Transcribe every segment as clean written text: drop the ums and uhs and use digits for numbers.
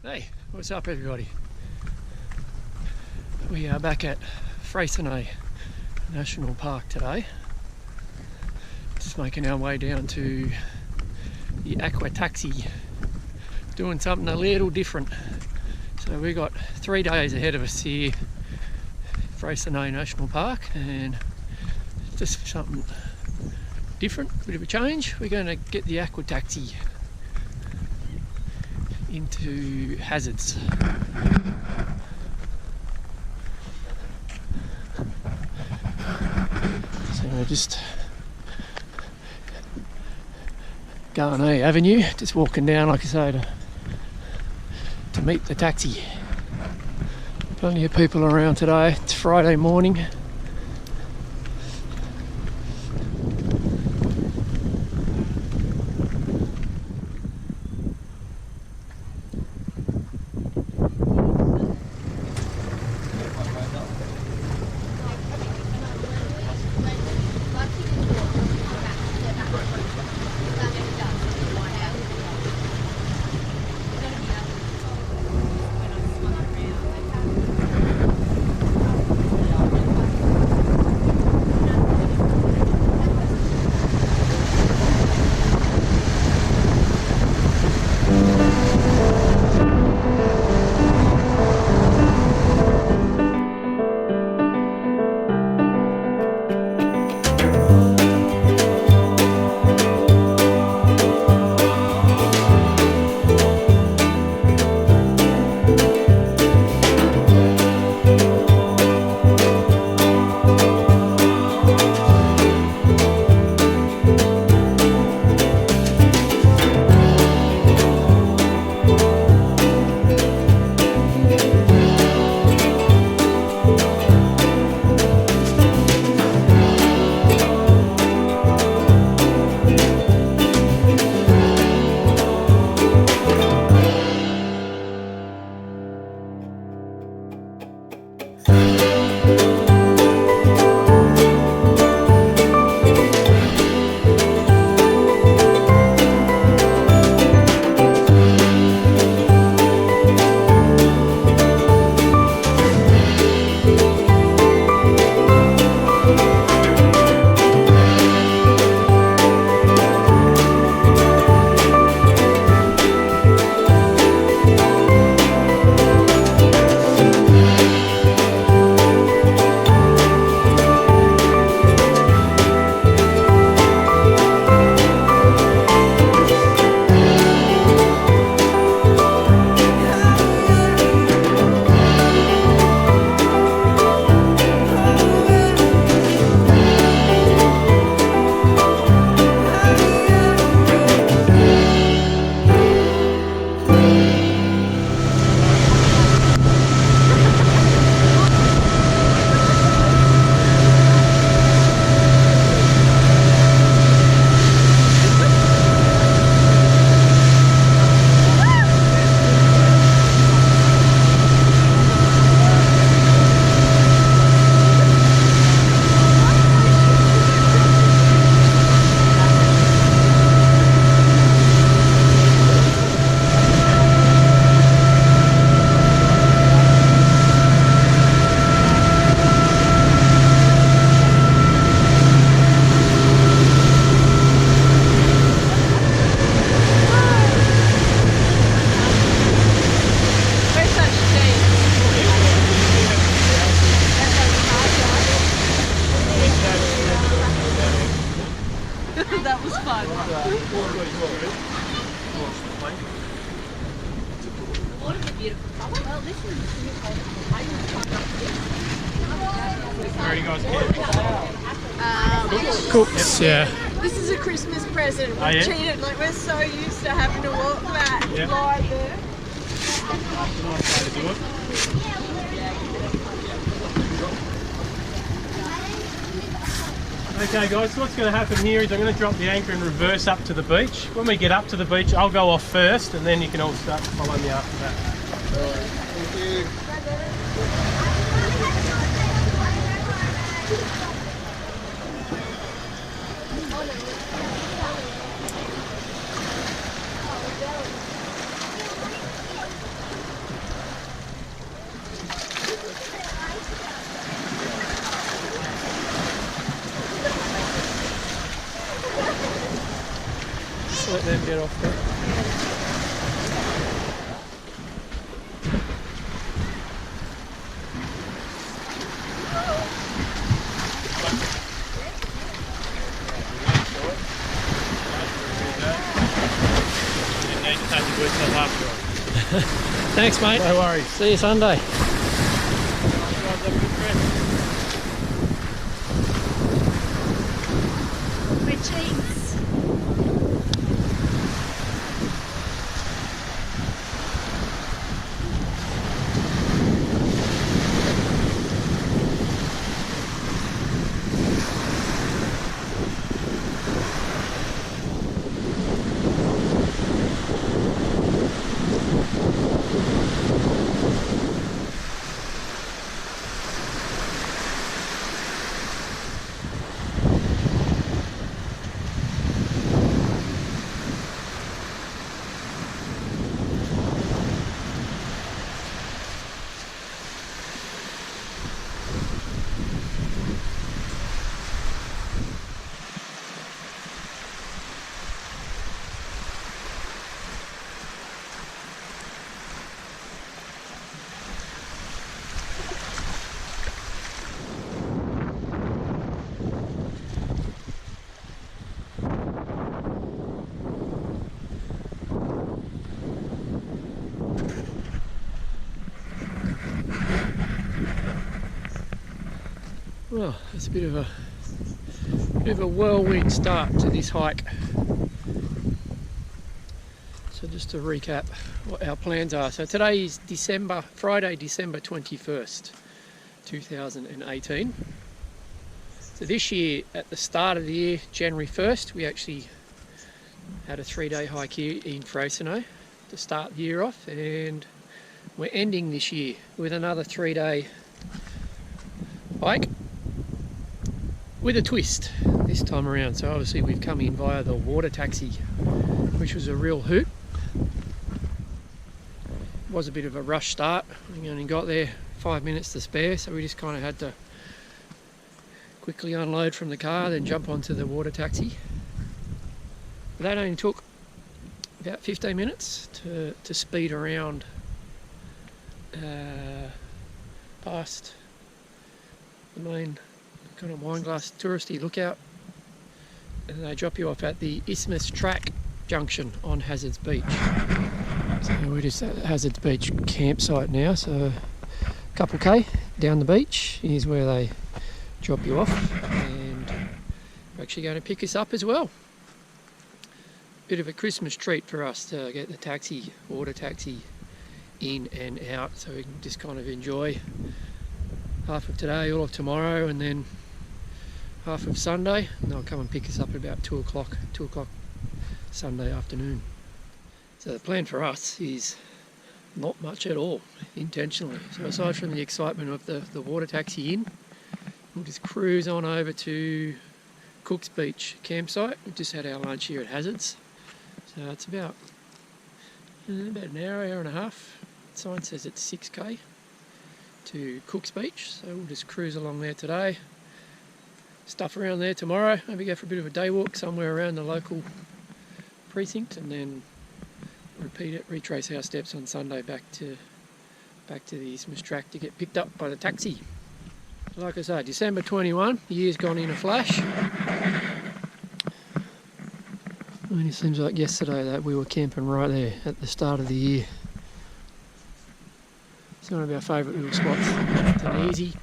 Hey, what's up everybody? We are back at Freycinet National Park today. Just making our way down to the aqua-taxi, doing something a little different. So we've got 3 days ahead of us here, Freycinet National Park, and just something different, bit of a change. We're going to get the aqua-taxi into hazards. So we're just Garnet Avenue, just walking down, like I say, to meet the taxi. Plenty of people around today. It's Friday morning. That was fun. What a beautiful colour. Well, this is Where are you guys camping? Cooks, yeah. This is a Christmas present. Oh, yeah? Cheated, like we're so used to having to walk that line there. Nice way to do it. Okay guys, so what's going to happen here is I'm going to drop the anchor and reverse up to the beach. When we get up to the beach, I'll go off first and then you can all start to follow me after that. Thank you. them get off there. Thanks, mate. No worries. See you Sunday. Red cheeks. Well, it's a bit of a whirlwind start to this hike. So just to recap what our plans are. So today is Friday, December 21st, 2018. So this year, at the start of the year, January 1st, we actually had a 3-day hike here in Freycinet to start the year off, and we're ending this year with another 3-day hike with a twist this time around. So obviously we've come in via the water taxi, which was a real hoot. It was a bit of a rush start. We only got there 5 minutes to spare, so we just kind of had to quickly unload from the car, then jump onto the water taxi. But that only took about 15 minutes to speed around past the main kind of Wineglass touristy lookout, and they drop you off at the Isthmus Track junction on Hazards Beach. So we're just at Hazards Beach campsite now, so a couple K down the beach is where they drop you off, and they're actually going to pick us up as well. Bit of a Christmas treat for us to get the water taxi in and out, so we can just kind of enjoy half of today, all of tomorrow, and then half of Sunday, and they'll come and pick us up at about 2 o'clock Sunday afternoon. So the plan for us is not much at all, intentionally. So aside from the excitement of the water taxi in, we'll just cruise on over to Cook's Beach campsite. We've just had our lunch here at Hazards. So it's about an hour and a half. The sign says it's 6K to Cook's Beach, so we'll just cruise along there today, stuff around there tomorrow, maybe go for a bit of a day walk somewhere around the local precinct, and then retrace our steps on Sunday back to the Isthmus Track to get picked up by the taxi. Like I say, December 21, the year's gone in a flash. And it seems like yesterday that we were camping right there at the start of the year. It's one of our favourite little spots. It's an easy.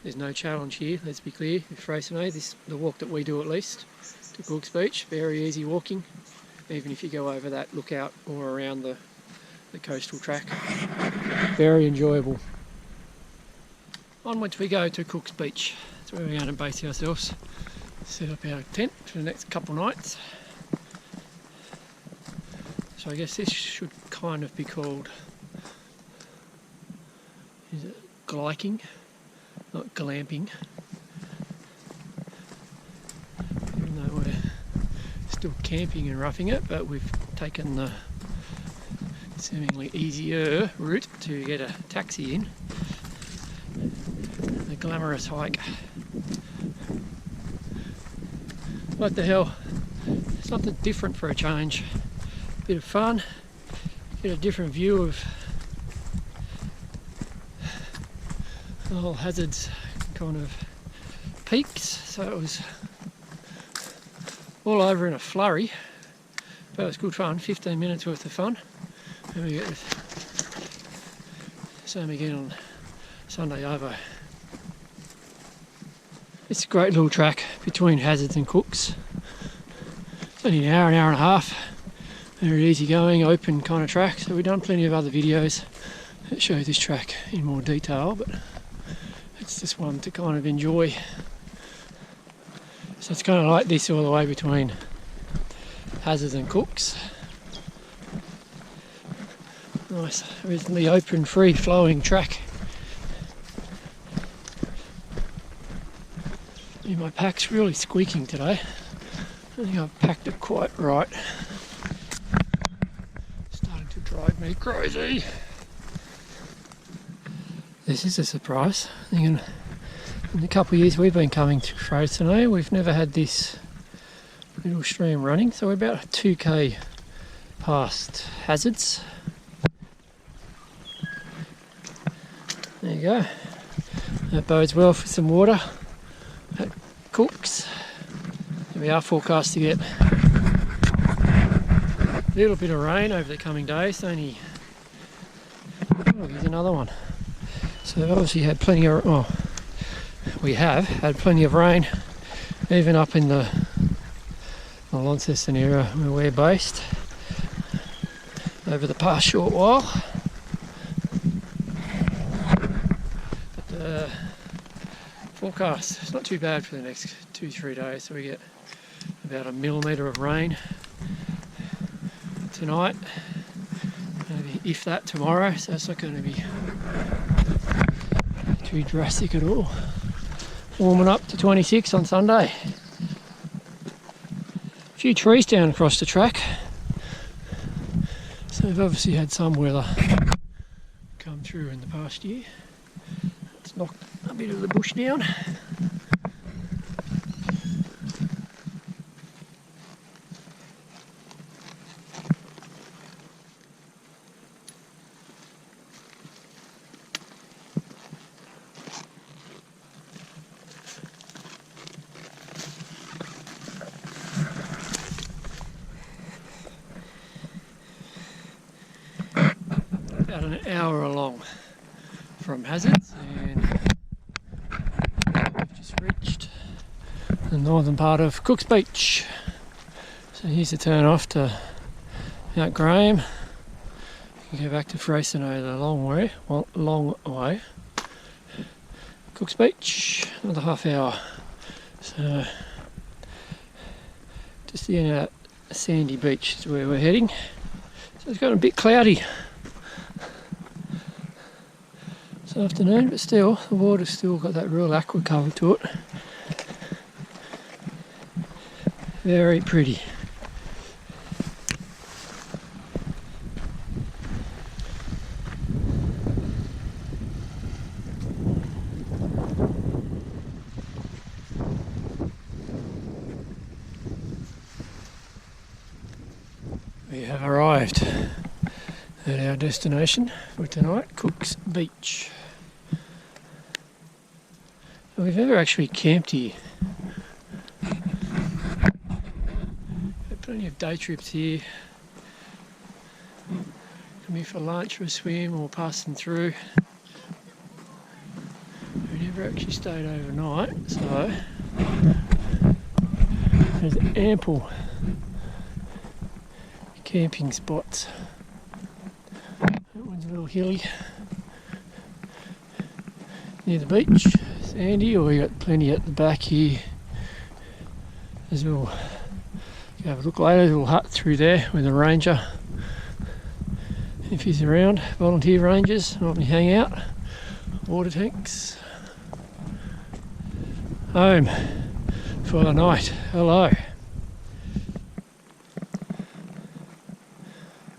There's no challenge here, let's be clear. With Freycinet, the walk that we do at least, to Cook's Beach, very easy walking, even if you go over that lookout or around the coastal track. Very enjoyable. Onwards we go to Cook's Beach. That's where we're going to base ourselves, set up our tent for the next couple nights. So I guess this should kind of be called, is it Gliking? Not glamping. Even though we're still camping and roughing it, but we've taken the seemingly easier route to get a taxi in. The glamorous hike. What the hell? something different for a change. Bit of fun, get a different view of all hazards kind of peaks. So it was all over in a flurry, but it was good fun. 15 minutes worth of fun. And we get the same again on Sunday over. It's a great little track between Hazards and Cooks. It's only an hour and a half. Very easy going, open kind of track. So we've done plenty of other videos that show this track in more detail, but it's just one to kind of enjoy. So it's kind of like this all the way between Hazards and Cooks. Nice, reasonably open, free flowing track. Yeah, my pack's really squeaking today. I think I've packed it quite right. Starting to drive me crazy. This is a surprise. I think in the couple of years we've been coming to Freycinet, we've never had this little stream running. So we're about 2k past Hazards. There you go. That bodes well for some water at Cooks. We are forecast to get a little bit of rain over the coming days. Only, oh, here's another one. So they've obviously had plenty of, we have had plenty of rain, even up in the Launceston area where we're based over the past short while. But the forecast is not too bad for the next 2-3 days, so we get about 1 millimetre of rain tonight, maybe if that tomorrow, so it's not going to be too drastic at all. Warming up to 26 on Sunday. A few trees down across the track, so we've obviously had some weather come through in the past year. It's knocked a bit of the bush down. About an hour along from Hazards, and we've just reached the northern part of Cooks Beach. So here's the turn off to Mount Graham. You can go back to Freycinet a long way. Cooks Beach, another half hour. So just the end of that sandy beach is where we're heading. So it's got a bit cloudy this afternoon, but still the water's still got that real aqua colour to it. Very pretty. We have arrived at our destination for tonight, Cooks Beach. We've never actually camped here. Had plenty of day trips here. Can be for lunch or a swim or passing through. We never actually stayed overnight, so there's ample camping spots. That one's a little hilly near the beach, sandy, or we got plenty at the back here as well. Go have a look later, a little hut through there with a ranger. If he's around, volunteer rangers normally hang out. Water tanks. Home for the night. Hello.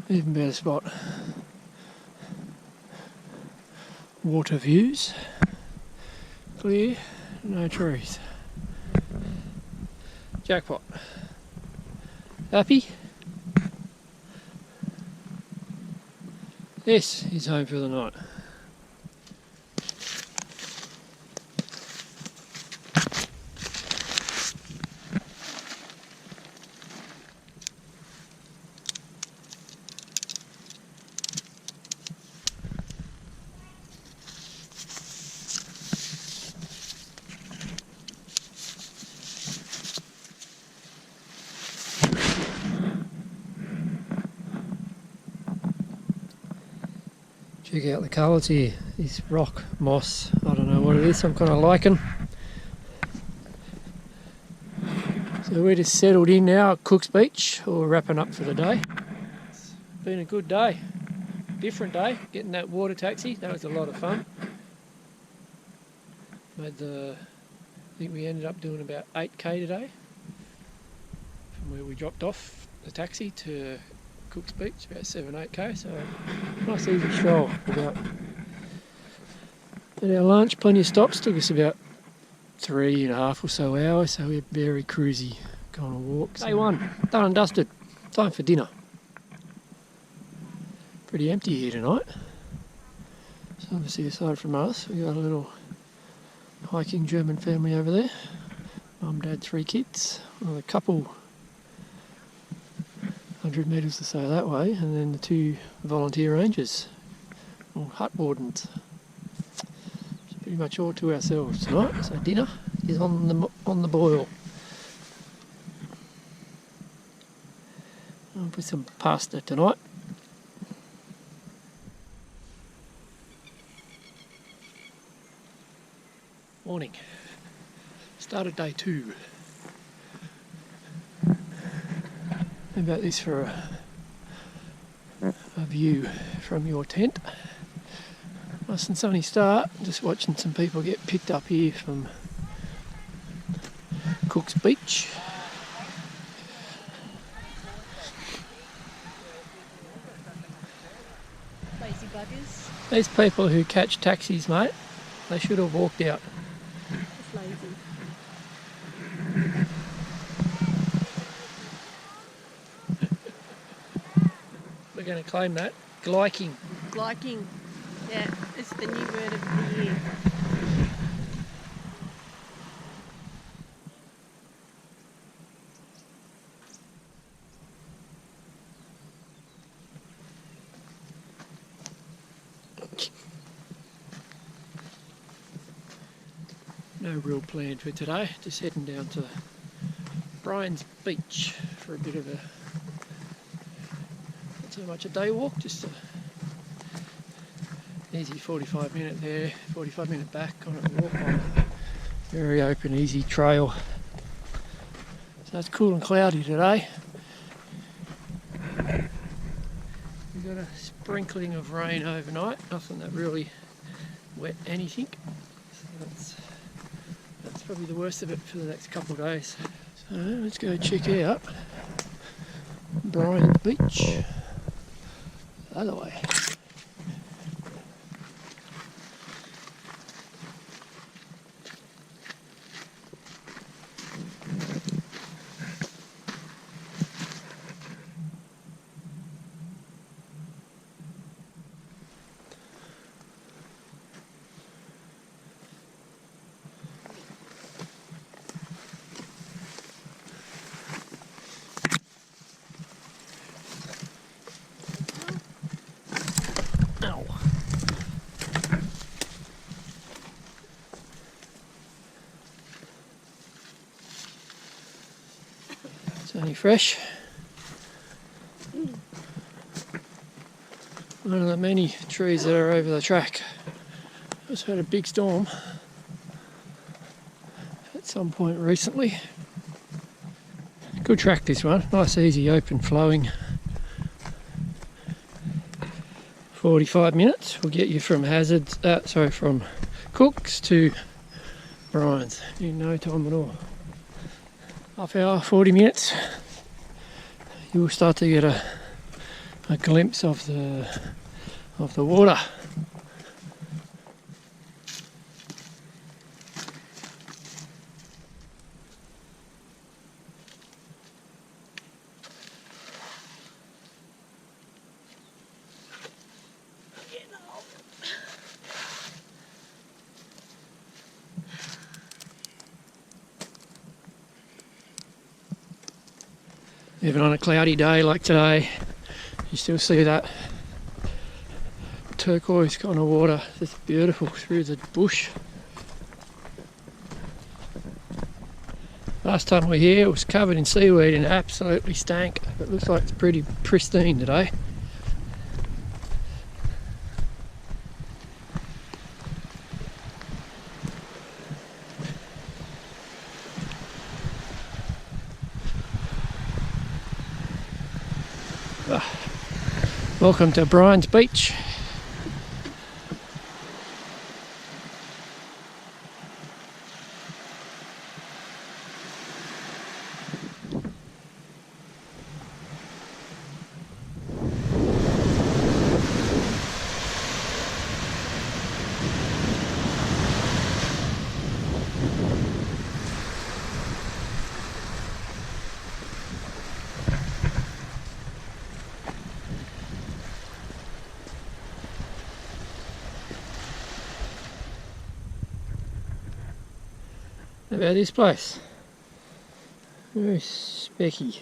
Even better spot. Water views. Clear, no trees. Jackpot. Happy? Yes, he's home for the night. Check out the colours here. This rock moss, I don't know what it is, some kind of lichen. So we're just settled in now at Cook's Beach, or we're wrapping up for the day. It's been a good day, different day, getting that water taxi, that was a lot of fun. I think we ended up doing about 8k today, from where we dropped off the taxi to Cook's Beach, about 7-8k, so nice easy stroll. At our lunch, plenty of stops, took us about 3.5 or so hours, so we're very cruisy kind of walks. Day one, done and dusted, time for dinner. Pretty empty here tonight. So obviously aside from us, we got a little hiking German family over there. Mum, dad, 3 kids, well, a couple 100 metres or so that way, and then the 2 volunteer rangers, or hut wardens. It's pretty much all to ourselves tonight, so dinner is on the boil. I'll put some pasta tonight. Morning. Started day 2. How about this for a view from your tent? Nice and sunny start. Just watching some people get picked up here from Cook's Beach. Lazy buggers. These people who catch taxis, mate, they should have walked out. It's lazy. We're going to claim that. Gliking. Gliking. Yeah, it's the new word of the year. No real plan for today, just heading down to Bryans Beach for a bit of a, not so much a day walk, just a easy 45 minute there, 45 minute back kind of walk on very open, easy trail. So it's cool and cloudy today. We've got a sprinkling of rain overnight, nothing that really wet anything. So that's probably the worst of it for the next couple of days. So let's go check out Bryans Beach. The other way. It's only fresh. One of the many trees that are over the track. Just had a big storm at some point recently. Good track this one, nice easy open flowing. 45 minutes will get you from from Cook's to Bryans in no time at all. Half hour, 40 minutes, you will start to get a glimpse of the water. Even on a cloudy day like today, you still see that turquoise kind of water. Just beautiful through the bush. Last time we were here it was covered in seaweed and absolutely stank. It looks like it's pretty pristine today. Welcome to Bryans Beach. About this place, very specky.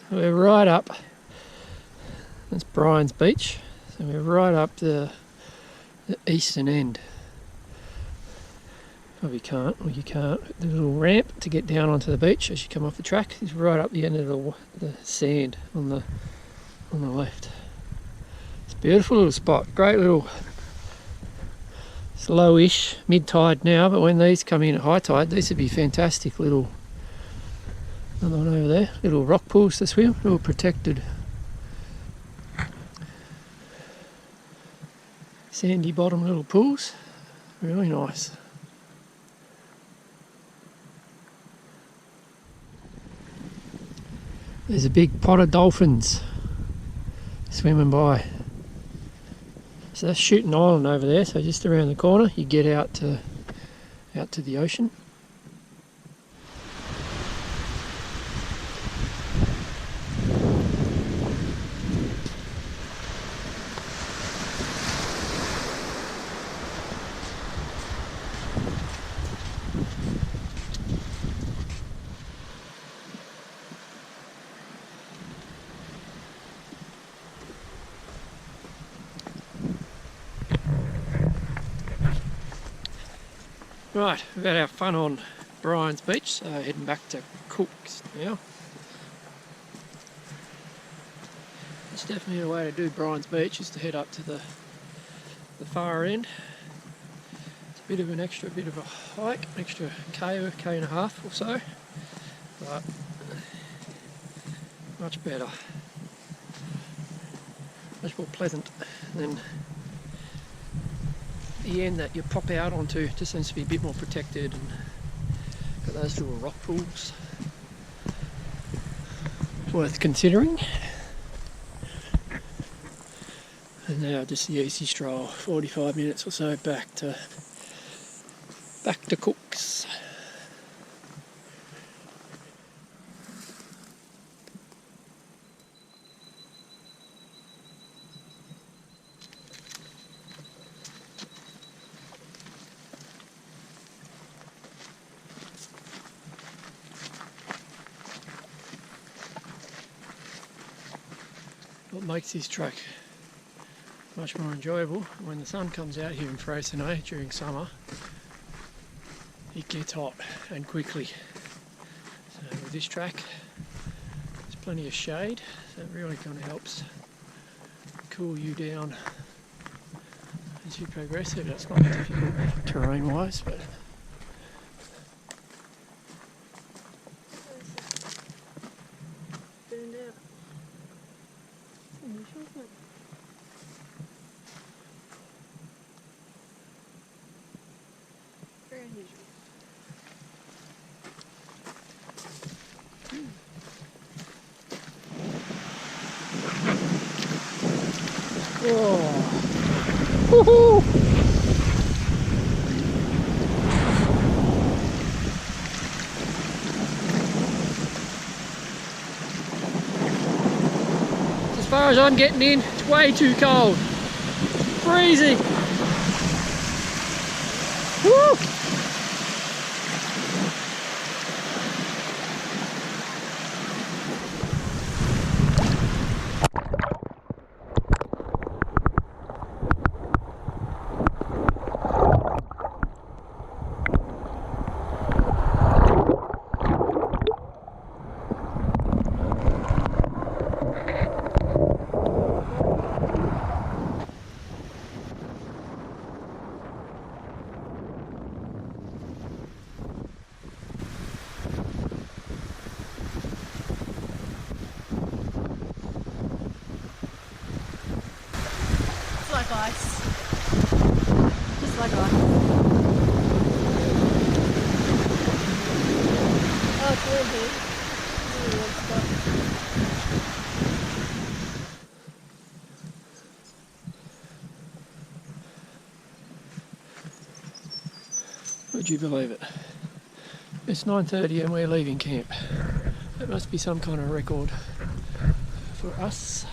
So we're right up, that's Bryans Beach, so we're right up the eastern end. Probably can't, well you can't, the little ramp to get down onto the beach as you come off the track is right up the end of the sand on the left. It's a beautiful little spot, great little. It's lowish, mid-tide now, but when these come in at high tide, these would be fantastic little, another one over there, little rock pools to swim, little protected sandy bottom little pools, really nice. There's a big pot of dolphins swimming by. So that's Shooting Island over there, so just around the corner you get out to the ocean. Right, we've had our fun on Bryans Beach, so heading back to Cook's now. It's definitely a way to do Bryans Beach, is to head up to the far end. It's a bit of a hike, an extra K and a half or so, but much better, much more pleasant than the end that you pop out onto. Just seems to be a bit more protected and got those little rock pools. Worth considering. And now just the easy stroll, 45 minutes or so back to Cook's. What makes this track much more enjoyable, when the sun comes out here in Freycinet during summer, it gets hot and quickly. So with this track there's plenty of shade, so it really kind of helps cool you down as you progress it. It's not difficult terrain wise, but Burned out. Unusual, isn't it? Very unusual. oh. Woohoo! As far as I'm getting in, it's way too cold. Freezing. Woo! ice. Just like ice. Oh, it's warm here. Really warm spot. Would you believe it? It's 9:30 and we're leaving camp. That must be some kind of record for us.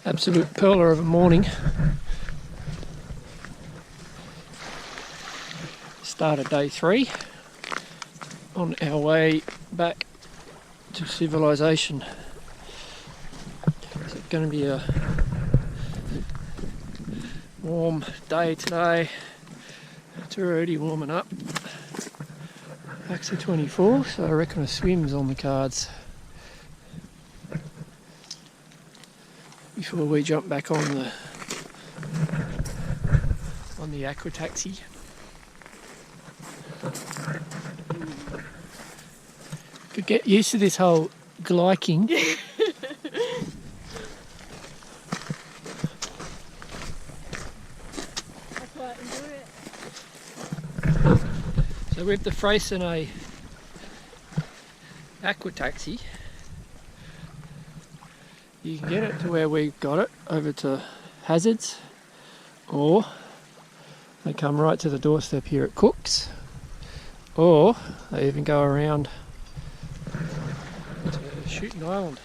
Absolute pearler of a morning. Start of day 3 on our way back to civilization. It's going to be a warm day today. It's already warming up. Max of 24, so I reckon a swim's on the cards before we jump back on the aqua-taxi. Could get used to this whole gliking. I quite enjoy it. So with the Freycinet aqua-taxi, you can get it to where we got it, over to Hazards, or they come right to the doorstep here at Cook's, or they even go around to Shooting Island.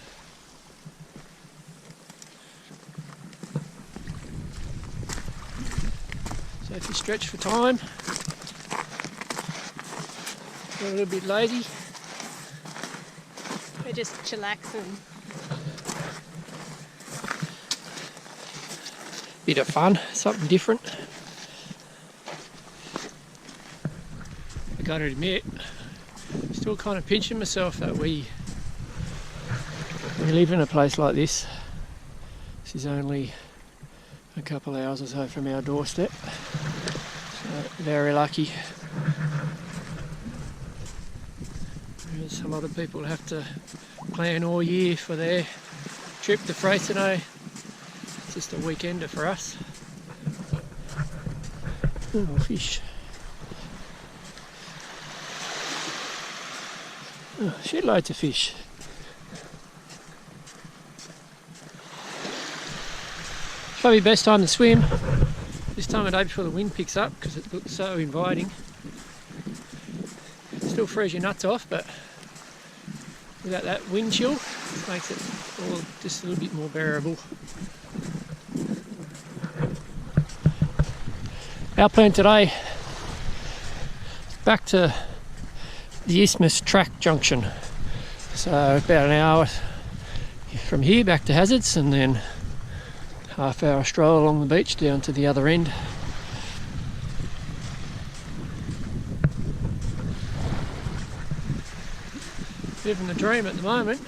So if you stretch for time, you're a little bit lazy, We're just chillaxing. bit of fun, something different. I gotta admit, still kind of pinching myself that we live in a place like this. This is only a couple hours or so from our doorstep, so very lucky. Whereas some other people have to plan all year for their trip to Freycinet. It's just a weekender for us. Oh, fish. Oh, shitloads of fish. Probably best time to swim this time of day before the wind picks up, because it looks so inviting. Still freeze your nuts off, but without that wind chill, it makes it all just a little bit more bearable. Our plan today is back to the Isthmus Track junction. So about an hour from here back to Hazards, and then half-hour stroll along the beach down to the other end. Living the dream at the moment.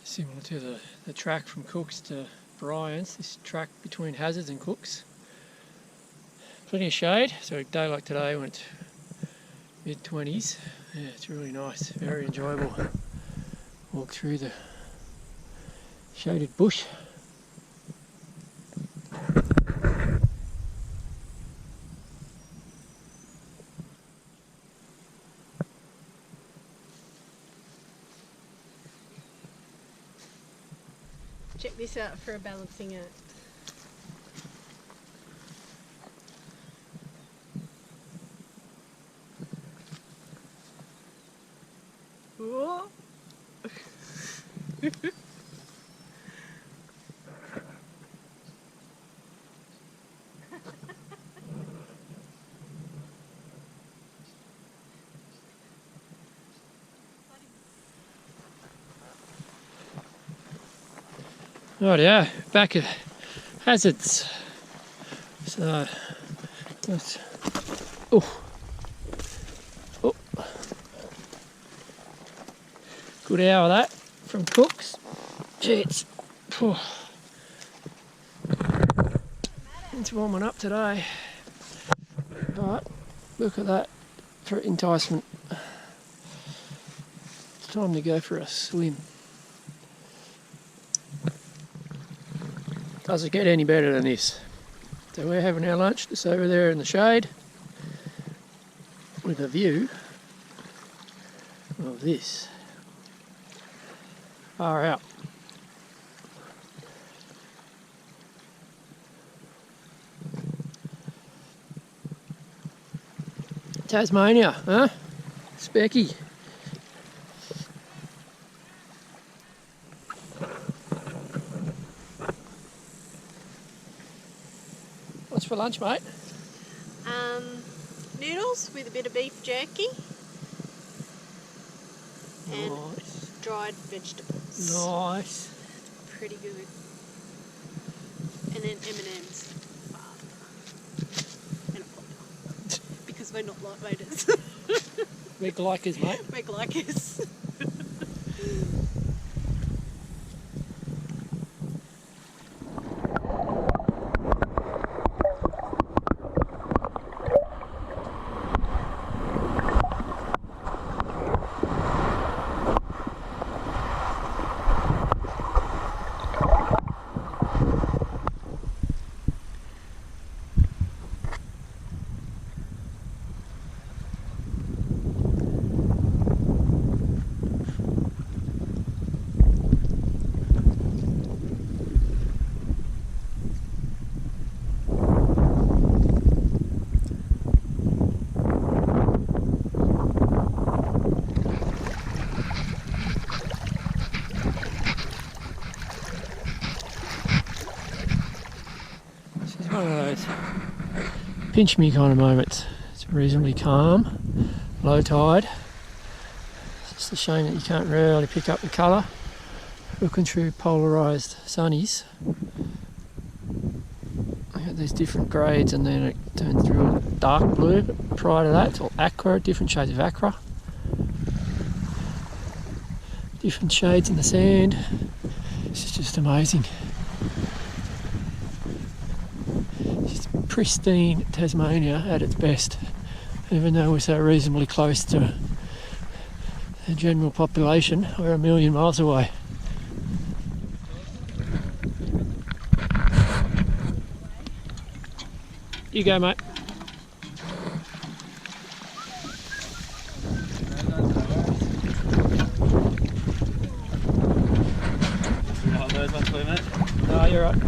Similar to the track from Cook's to Bryans, this track between Hazards and Cook's. Plenty of shade, so a day like today when it's mid-20s, yeah, it's really nice, very enjoyable. Walk through the shaded bush. Check this out for a balancing act. Whoa. Right, yeah, back at Hazards. So let's. Oh, Good hour that from Cook's. Gee, it's warming up today, but look at that for enticement. It's time to go for a swim. Does it get any better than this? So we're having our lunch just over there in the shade with a view of this. Far out. Tasmania, huh? Specky. What's for lunch, mate? Noodles with a bit of beef jerky and Nice. dried vegetables. Nice. Pretty good. And then M&M's. And a pop. Because we're not lightweighters. We're Glikers, mate. We're Glikers. One of those pinch me kind of moments. It's reasonably calm, low tide. It's just a shame that you can't really pick up the colour looking through polarised sunnies. You got these different grades and then it turns through a dark blue, but prior to that it's all aqua, different shades of aqua. Different shades in the sand. This is just amazing. Pristine Tasmania at its best, even though we're so reasonably close to the general population. We're a million miles away. You go, mate. No, you're right.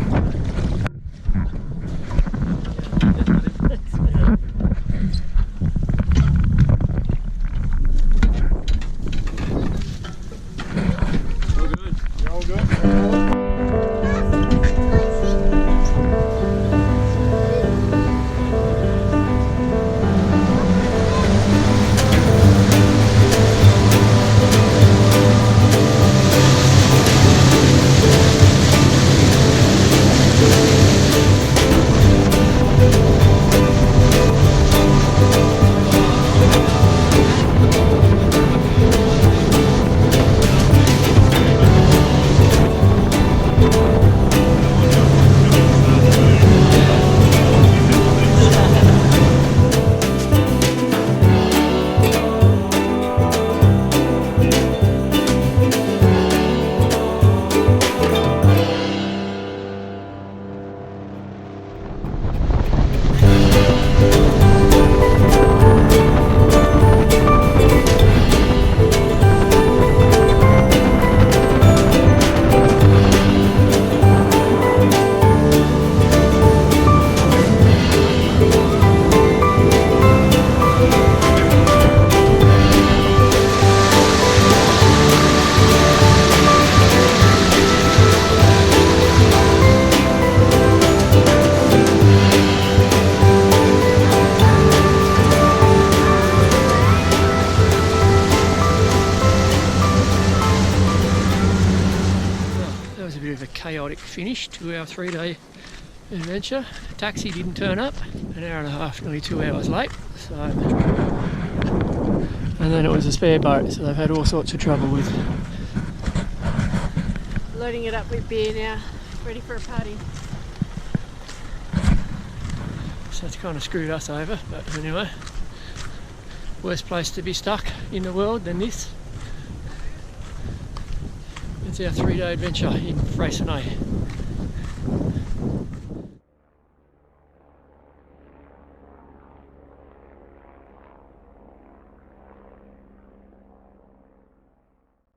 Chaotic finish to our 3-day adventure. Taxi didn't turn up, an hour and a half, nearly 2 hours late. So, and then it was a spare boat, so they've had all sorts of trouble with Loading it up with beer now, ready for a party. So it's kind of screwed us over, but anyway, worst place to be stuck in the world than this. It's our 3-day adventure in Freycinet.